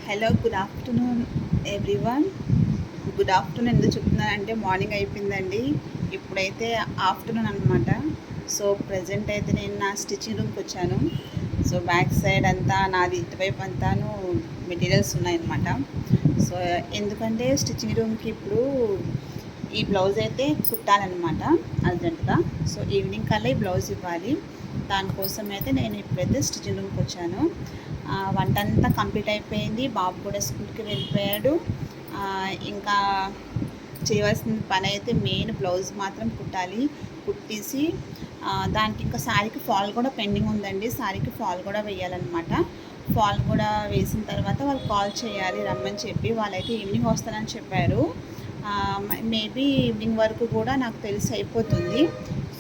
Hello, good afternoon everyone. Good afternoon ఎందుకు చెప్తున్నానంటే morning అయిపోయిందండి, ఇప్పుడైతే ఆఫ్టర్నూన్ అనమాట. సో ప్రజెంట్ అయితే నేను నా స్టిచ్చింగ్ రూమ్కి వచ్చాను. సో బ్యాక్ సైడ్ అంతా నాది, ఇటువైపు అంతాను మెటీరియల్స్ ఉన్నాయన్నమాట. సో ఎందుకంటే స్టిచ్చింగ్ రూమ్కి ఇప్పుడు ఈ బ్లౌజ్ అయితే కుట్టాలన్నమాట అర్జెంటుగా. సో ఈవినింగ్ కల్లా ఈ బ్లౌజ్ ఇవ్వాలి. దానికోసం అయితే నేను ఇప్పుడైతే స్టిచ్చింగ్ రూమ్కి వచ్చాను. వంట అంతా కంప్లీట్ అయిపోయింది. బాబు కూడా స్కూల్కి వెళ్ళిపోయాడు. ఇంకా చేయవలసిన పని అయితే మెయిన్ బ్లౌజ్ మాత్రం కుట్టాలి. కుట్టేసి దానికి ఇంకా శారీకి ఫాల్ కూడా పెండింగ్ ఉందండి. శారీకి ఫాల్ కూడా వేయాలన్నమాట. ఫాల్ కూడా వేసిన తర్వాత వాళ్ళు కాల్ చేయాలి రమ్మని చెప్పి. వాళ్ళైతే ఈవినింగ్ వస్తానని చెప్పారు. మేబీ ఈవినింగ్ వరకు కూడా నాకు తెలిసి అయిపోతుంది.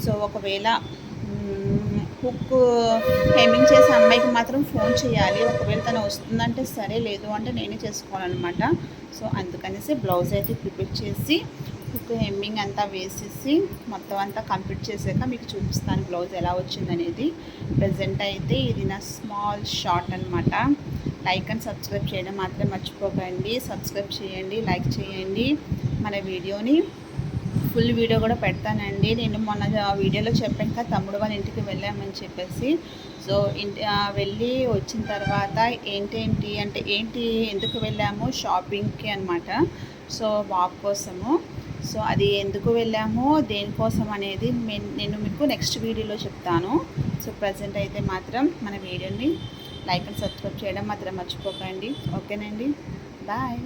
సో ఒకవేళ హుక్ హెమ్మింగ్ చేసే అమ్మాయికి మాత్రం ఫోన్ చేయాలి. ఒకవేళ తను వస్తుందంటే సరే, లేదు అంటే నేనే చేసుకోవాలన్నమాట. సో అందుకనేసి బ్లౌజ్ అయితే ప్రిపేర్ చేసి హుక్ హెమ్మింగ్ అంతా వేసేసి మొత్తం అంతా కంప్లీట్ చేసాక మీకు చూపిస్తాను బ్లౌజ్ ఎలా వచ్చిందనేది. ప్రజెంట్ అయితే ఇది నా స్మాల్ షార్ట్ అనమాట. లైక్ అండ్ సబ్స్క్రైబ్ చేయడం మాత్రం మర్చిపోకండి. సబ్స్క్రైబ్ చేయండి, లైక్ చేయండి. మన వీడియోని ఫుల్ వీడియో కూడా పెడతానండి. నేను మొన్న వీడియోలో చెప్పాను కదా, తమ్ముడు వాళ్ళ ఇంటికి వెళ్ళామని చెప్పేసి. సో వెళ్ళి వచ్చిన తర్వాత ఏంటి ఎందుకు వెళ్ళాము షాపింగ్కి అనమాట. సో వాక్ కోసము. సో అది ఎందుకు వెళ్ళాము, దేనికోసం అనేది నేను మీకు నెక్స్ట్ వీడియోలో చెప్తాను. సో ప్రజెంట్ అయితే మాత్రం మన వీడియోని లైక్ అండ్ సబ్స్క్రైబ్ చేయడం మాత్రం మర్చిపోకండి. ఓకేనండి, బాయ్.